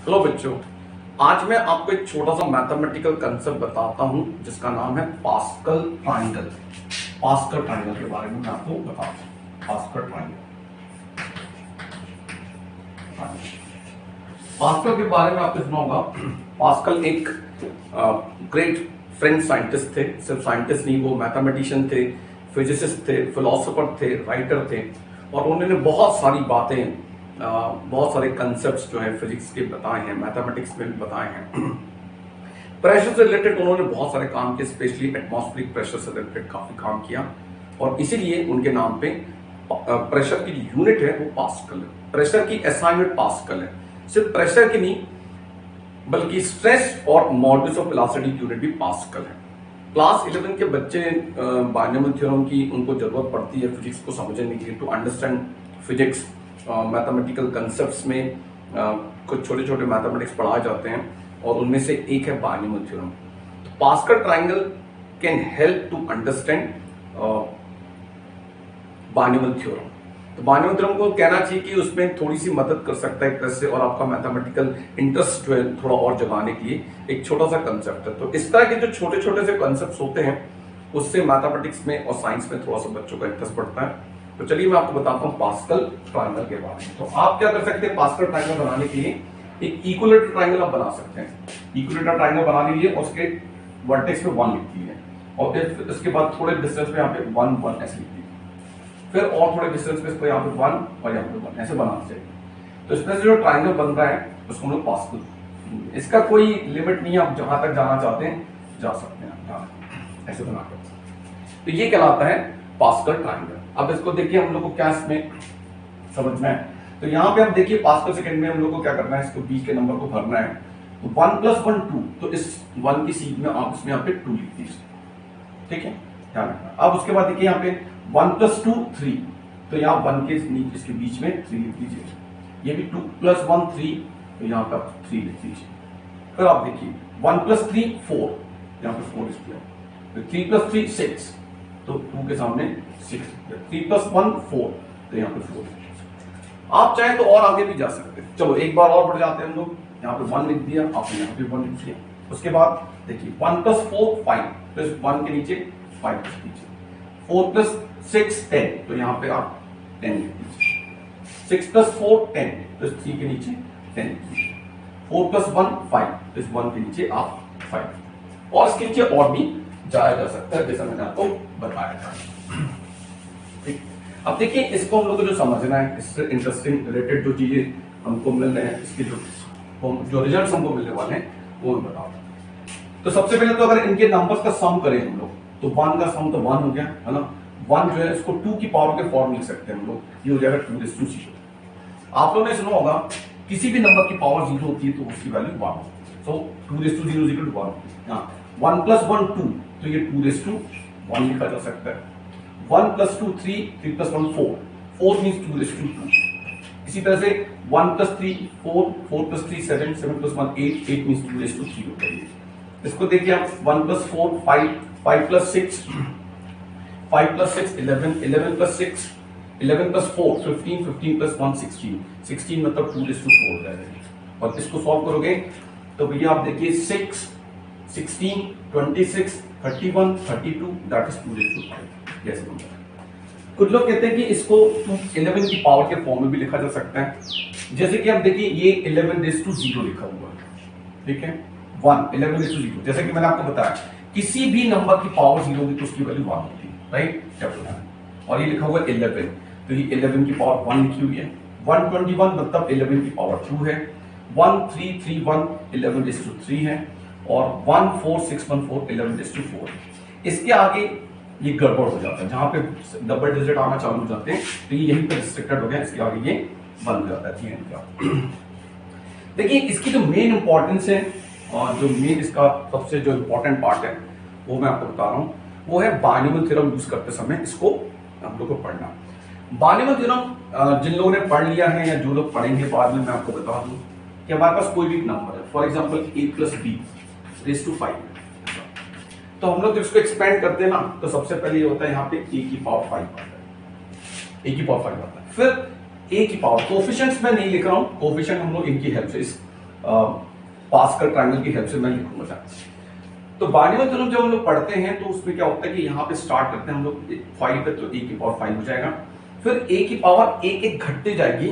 Hello बच्चों, आज मैं आपको एक छोटा सा मैथमेटिकल कंसेप्ट बताता हूं जिसका नाम है पास्कल ट्रायंगल। पास्कल ट्रायंगल के बारे में मैं आपको बताता हूं। पास्कल ट्रायंगल, पास्कल के बारे में आपने सुना होगा। पास्कल एक ग्रेट फ्रेंच साइंटिस्ट थे। सिर्फ साइंटिस्ट नहीं, वो मैथमेटिशियन थे, फिजिसिस्ट थे, फिलोसोफर थे, राइटर थे। और उन्होंने बहुत सारी बातें, बहुत सारे कंसेप्ट्स जो है फिजिक्स के बताए हैं, मैथमेटिक्स में भी बताए हैं। प्रेशर से रिलेटेड उन्होंने बहुत सारे काम किए, स्पेशली एटमॉस्फेरिक प्रेशर से रिलेटेड काफी काम किया। और इसीलिए उनके नाम पे प्रेशर की यूनिट है वो पास्कल है। प्रेशर की असाइनमेंट पास्कल है। सिर्फ प्रेशर की नहीं बल्कि स्ट्रेस और मॉडुलस ऑफ वेलोसिटी की यूनिट भी पास्कल है। क्लास 11 के बच्चे बायनोमियल थ्योरम की उनको जरूरत पड़ती है फिजिक्स को समझने के लिए, to understand physics. Mathematical concepts में कुछ छोटे छोटे मैथमेटिक्स पढ़ाए जाते हैं और उनमें से एक है बायनोमियल थ्योरम। तो Pascal triangle can help to understand binomial theorem. तो बायनोमियल थ्योरम को कहना चाहिए कि उसमें थोड़ी सी मदद कर सकता है एक तरह से, और आपका मैथमेटिकल इंटरेस्ट जो है थोड़ा और जगाने के लिए एक छोटा सा कंसेप्ट है। तो इस तरह के जो छोटे छोटे से कंसेप्ट होते हैं उससे मैथमेटिक्स में और साइंस में थोड़ा सा बच्चों का इंटरेस्ट बढ़ता है। तो चलिए मैं आपको बताता हूँ पास्कल ट्रायंगल के बारे में। तो आप क्या कर सकते हैं, पास्कल ट्रायंगल बनाने के लिए एक इक्विलेटरल ट्रायंगल आप बना सकते हैं। इक्विलेटरल ट्रायंगल बना लीजिए और उसके वर्टेक्स पे 1 लिख दीजिए और फिर इसके बाद थोड़े डिस्टेंस पे यहाँ पे 1 1 ऐसे लिख दीजिए। फिर और थोड़े डिस्टेंस पे इसको यहाँ पे 1 और यहाँ पे 1 ऐसे बनाना चाहिए। तो इसमें से जो ट्रायंगल बन रहा है उसको हम लोग पास्कल, इसका कोई लिमिट नहीं है, आप जहां तक जाना चाहते हैं जा सकते हैं ऐसे बनाकर। तो ये कहलाता है पास्कल ट्रायंगल। अब इसको देखिए हम लोग को क्या इसमें समझना है। तो यहाँ पे हम देखिए पास्कल सेकंड में हम लोग को क्या करना है, इसको b के नंबर को भरना है। तो 1 + 1 2, तो इस 1 की सीट में आप इसमें यहाँ पे 2 लिख दीजिए, ठीक है, ध्यान रखना। अब उसके बाद देखिए यहाँ पे 1 + 2 3, तो यहाँ 1 के इसके बीच में 3 लिख दीजिए। ये भी 2 + 1 3, तो यहाँ पे आप 3 लिख दीजिए। फिर आप देखिए 1 + 3 4, यहाँ पे 4 लिख दिया। तो 3 + 3 6, तो 2 के सामने 6, 3 + 1 4, तो यहाँ पे 4। आप चाहे तो और आगे भी जा सकते हैं। चलो एक बार और बढ़ जाते हैं हम लोग। यहाँ पे 1 लिख दिया, आपने यहाँ पे 1 लिख दिया। उसके बाद देखिए 1 + 4 5, तो इस 1 के नीचे 5 लिख दीजिए। 4 + 6 10, तो यहाँ पे आप 10 लिख दीजिए। 6 + 4 10, तो इस 3 के नीचे 10 लिख दीजिए। 4 + 1 5, तो इस 1 के नीचे आप 5, और इसके नीचे और भी जाया जा सकता है जैसा मैंने आपको बताया था। ठीक, अब देखिए इसको हम लोग को जो समझना है, इससे इंटरेस्टिंग रिलेटेड जो चीजें हमको मिल रहे हैं, इसके जो रिजल्ट्स हमको मिलने वाले हैं वो मैं बताऊँ। तो सबसे पहले तो अगर इनके नंबर्स का सम करें हम लोग, तो 1 का सम तो 1 हो गया है ना। 1 जो है इसको 2 की पावर के फॉर्म लिख सकते हैं हम लोग, ये हो जाएगा 2⁻²0। आप लोगों ने सुना होगा किसी भी नंबर की पावर 0 होती है तो उसकी वैल्यू 1 होती है। सो 2⁻0 = 1। 1 + 1 2, तो ये 2⁻1 लिखा जा सकता है। 1 + 2 3, 3 + 1 4, 4 मीन्स 2⁻2। इसी तरह से 1 + 3 4, 4 + 3 7, 7 + 1 8, 8 मीन्स 2⁻3 होता है। इसको देखिए आप 1 + 4 5, 5 + 6 5 + 6 11, 11 + 6 11 + 4 15, 15 + 1 16, 16 मतलब 2⁻4 हो जाएगा। और इसको सॉल्व करोगे तो भैया आप देखिए 6 16 26 31 32, दैट इज 2⁻5। जैसे कुछ लोग कहते हैं कि इसको 11 की पावर के फॉर्म में भी लिखा जा सकता है। जैसे कि आप देखिए ये 11⁻0 लिखा हुआ है, ठीक है, 1 11⁻0। जैसे कि मैंने आपको बताया किसी भी नंबर की पावर 0 होगी तो उसकी वैल्यू 1 होती है, राइट। और ये लिखा हुआ है 11, तो ये 11 की पावर 1 लिखी हुई है। 121 मतलब 11 की पावर 2 है। 1331 11⁻3 है। और 14614 11⁻4। इसके आगे ये गड़बड़ हो जाता है, जहां पे डबल डिजिट आना चालू हो जाते हैं तो ये यहीं पे रिस्ट्रिक्टेड हो गया, इसके आगे ये बंद हो जाता है। देखिए इसकी जो मेन इंपॉर्टेंस है और जो मेन इसका सबसे जो इंपॉर्टेंट पार्ट है वो मैं आपको बता रहा हूं, वो है बायनोमियल थ्योरम यूज करते समय इसको हम लोग को पढ़ना। बायनोमियल थ्योरम जिन लोगों ने पढ़ लिया है या जो लोग पढ़ेंगे बाद में, मैं आपको बता दूं कि हमारे पास कोई भी नंबर है, for example a + b raised to 5, तो हम लोग जब इसको एक्सपेंड करते हैं ना तो सबसे पहले ये होता है यहाँ पे a की पावर 5 आता है, a की पावर 5 आता है। फिर a की पावर, कोफिशिएंट्स में नहीं लिख रहा हूं, कोफिशिएंट हम लोग इनकी हेल्प से, इस पास्कल ट्रायंगल की हेल्प से मैं लिखूंगा। तो बार्नूल थ्योरम जब हम लोग पढ़ते हैं तो उसमें क्या होता है कि यहाँ पे स्टार्ट करते हैं हम लोग 5 पे, तो a की पावर 5 हो जाएगा, फिर a की पावर एक एक घटते जाएगी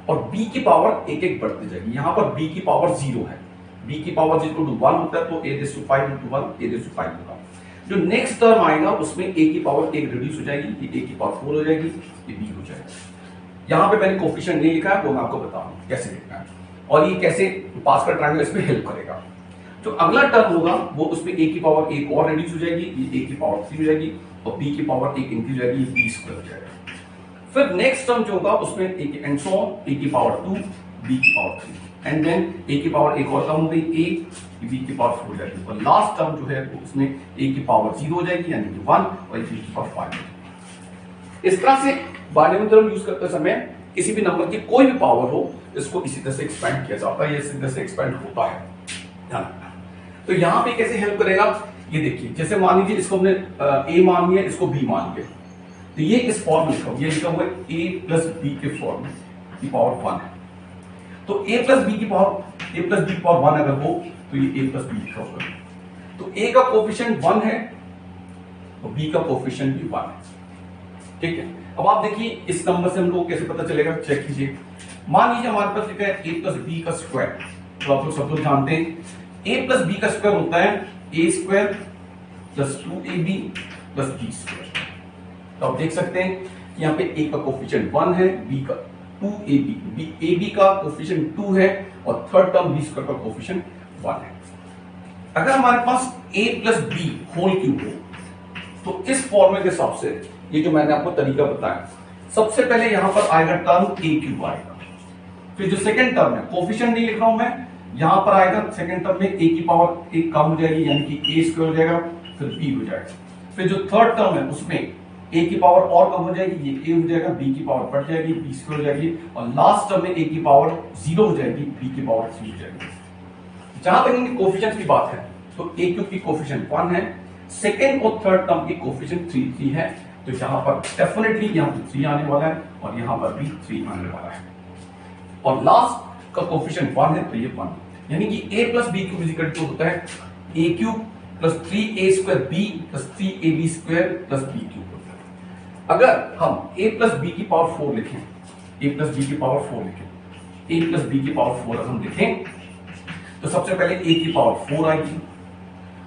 और b की पावर एक एक बढ़ते जाएगी। यहाँ पर b की पावर 0 है, b की पावर 1 होता है तो a⁵ into 1 a⁵ होगा। जो नेक्स्ट टर्म आएगा उसमें a की पावर 1 रिड्यूस हो जाएगी, ये a की पावर 4 हो जाएगी, ये b हो जाएगा। यहाँ पे मैंने कोफिशिएंट नहीं लिखा है, वो मैं आपको बताऊंगा कैसे लिखना है और ये कैसे पास्कल ट्रायंगल इसमें हेल्प करेगा। जो अगला टर्म होगा वो उसमें a की पावर 1 और रिड्यूस हो जाएगी, ये a की पावर 3 हो जाएगी और b की पावर 1 इंक्रीज हो जाएगी, ये b² हो जाएगा। फिर नेक्स्ट टर्म जो होगा उसमें a की पावर 2 b की पावर 3 एंड देन a की पावर 1 और कम हो गई, a b की पावर 4 हो जाएगी और लास्ट टर्म जो है उसमें a की पावर 0 हो जाएगी यानी कि 1 और b की पावर 5 हो जाएगी। इस तरह से बार्नूल थ्योरम यूज करते समय किसी भी नंबर की कोई भी पावर हो इसको इसी तरह से एक्सपेंड किया जाता है, ये इसी तरह से एक्सपेंड होता है, ध्यान रखना। तो यहाँ पे कैसे हेल्प करेगा ये देखिए, जैसे मान लीजिए इसको हमने a मान लिया, इसको b मान लिया, तो ये इस फॉर्म में लिखा हुआ, ये लिखा हुआ है a प्लस b के फॉर्म में की पावर 1 है। तो a प्लस b की पावर 1 अगर हो तो ये a प्लस b लिखा हुआ है। तो a का कोफिशिएंट 1 है और b का कोफिशिएंट भी 1 है, ठीक है। अब आप देखिए इस नंबर से हम लोग कैसे पता चलेगा, चेक कीजिए। मान लीजिए हमारे पास लिखा है a प्लस b का स्क्वायर, तो आप लोग सब लोग जानते हैं a प्लस b का स्क्वायर होता है a² plus 2ab plus b²। तो आप देख सकते हैं कि यहाँ पे a का कोफिशिएंट 1 है, b का 2ab, ab का कोफिशिएंट 2 है और थर्ड टर्म b² का कोफिशिएंट 1 है। अगर हमारे पास a plus b whole cube हो तो इस फॉर्मूले के हिसाब से ये जो मैंने आपको तरीका बताया, सबसे पहले यहां पर आएगा टर्म a³ आएगा, फिर जो सेकंड टर्म है कोफिशिएंट नहीं लिख रहा हूं मैं, यहां पर आएगा सेकंड टर्म में a की पावर 1 कम हो जाएगी यानी कि a² हो जाएगा, फिर b हो जाएगा। फिर जो थर्ड टर्म है उसमें a की पावर और कम हो जाएगी, ये a हो जाएगा, b की पावर बढ़ जाएगी, b² हो जाएगी और लास्ट टर्म में a की पावर 0 हो जाएगी, b की पावर 3 हो जाएगी। जहां तक इनके कोफिशिएंट की बात है तो a³ की कोफिशिएंट 1 है, सेकंड और थर्ड टर्म की कोफिशिएंट 3 है, तो यहां पर डेफिनेटली यहां पर 3 आने वाला है और यहां पर भी 3 आने वाला है और लास्ट का कोफिशिएंट 1 है तो ये 1, यानी कि a प्लस b³ इक्वल होता है a³ plus 3a² b plus 3ab² plus b³ होता है। अगर हम a प्लस b की पावर 4 लिखें, a प्लस b की पावर 4 लिखें, a प्लस b की पावर 4 अगर हम लिखें तो सबसे पहले a की पावर 4 आएगी,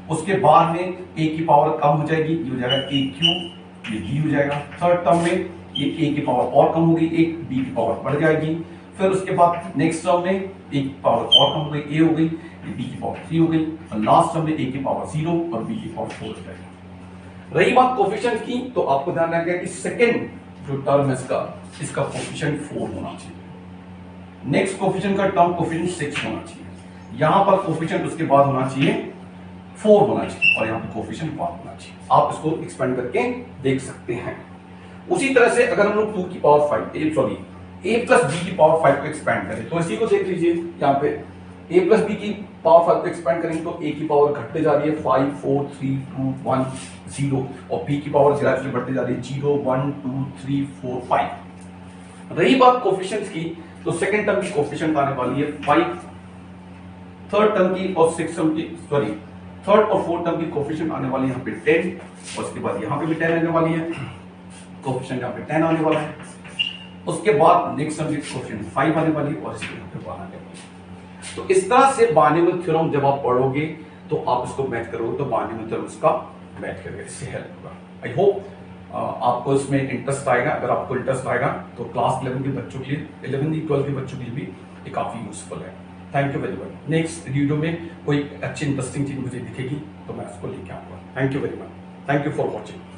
उसके बाद में a की पावर कम हो जाएगी, ये हो जाएगा a³, ये b हो जाएगा। थर्ड टर्म में ये a की पावर और कम हो गई, एक b की पावर बढ़ जाएगी, फिर उसके बाद नेक्स्ट टर्म में a की पावर और कम हो गई, a हो गई, ये b की पावर 3 हो गई और लास्ट टर्म में a की पावर 0 और b की पावर 4 हो जाएगी। रही बात कोफिशिएंट की, तो आपको ध्यान रखना है कि सेकंड जो टर्म है इसका कोफिशिएंट 4 होना चाहिए, नेक्स्ट कोफिशिएंट का टर्म कोफिशिएंट 6 होना चाहिए, यहां पर कोफिशिएंट उसके बाद होना चाहिए 4 होना चाहिए और यहाँ पे कोफिशिएंट 1 होना चाहिए। आप इसको एक्सपेंड करके देख सकते हैं। उसी तरह से अगर हम लोग 2 की पावर 5 a प्लस b की पावर 5 को एक्सपेंड करें तो इसी को देख लीजिए, यहाँ पे a प्लस b की पावर 5 को एक्सपेंड करेंगे तो a की पावर घटते जा रही है 5 4 3 2 1 0 और b की पावर ग्रेजुअली बढ़ते जा रही है 0 1 2 3 4 5। रही बात कोफिशिएंट्स की, तो सेकंड टर्म की कोफिशिएंट आने वाली है 5, थर्ड टर्म की और सिक्स टर्म की थर्ड और फोर्थ टर्म की कोफिशिएंट आने वाली है यहाँ पे 10 और उसके बाद यहाँ पे भी 10 आने वाली है, कोफिशिएंट यहाँ पे 10 आने वाला है, उसके बाद नेक्स्ट टर्म की कोफिशिएंट 5 आने वाली है और इसके यहाँ पे 1 आने वाली है। तो इस तरह से बार्नूल थ्योरम जब आप पढ़ोगे तो आप इसको मैच करोगे तो बार्नूल थ्योरम इसका मैच करेगा, इससे हेल्प होगा। आई होप आपको इसमें इंटरेस्ट आएगा। अगर आपको इंटरेस्ट आएगा तो क्लास 11 के बच्चों के लिए, 11वीं 12वीं के बच्चों के लिए भी ये काफी यूजफुल है। Thank you very much. Next video में कोई अच्छी इंटरेस्टिंग चीज मुझे दिखेगी तो मैं उसको लेके आऊंगा। Thank you very much. Thank you for watching.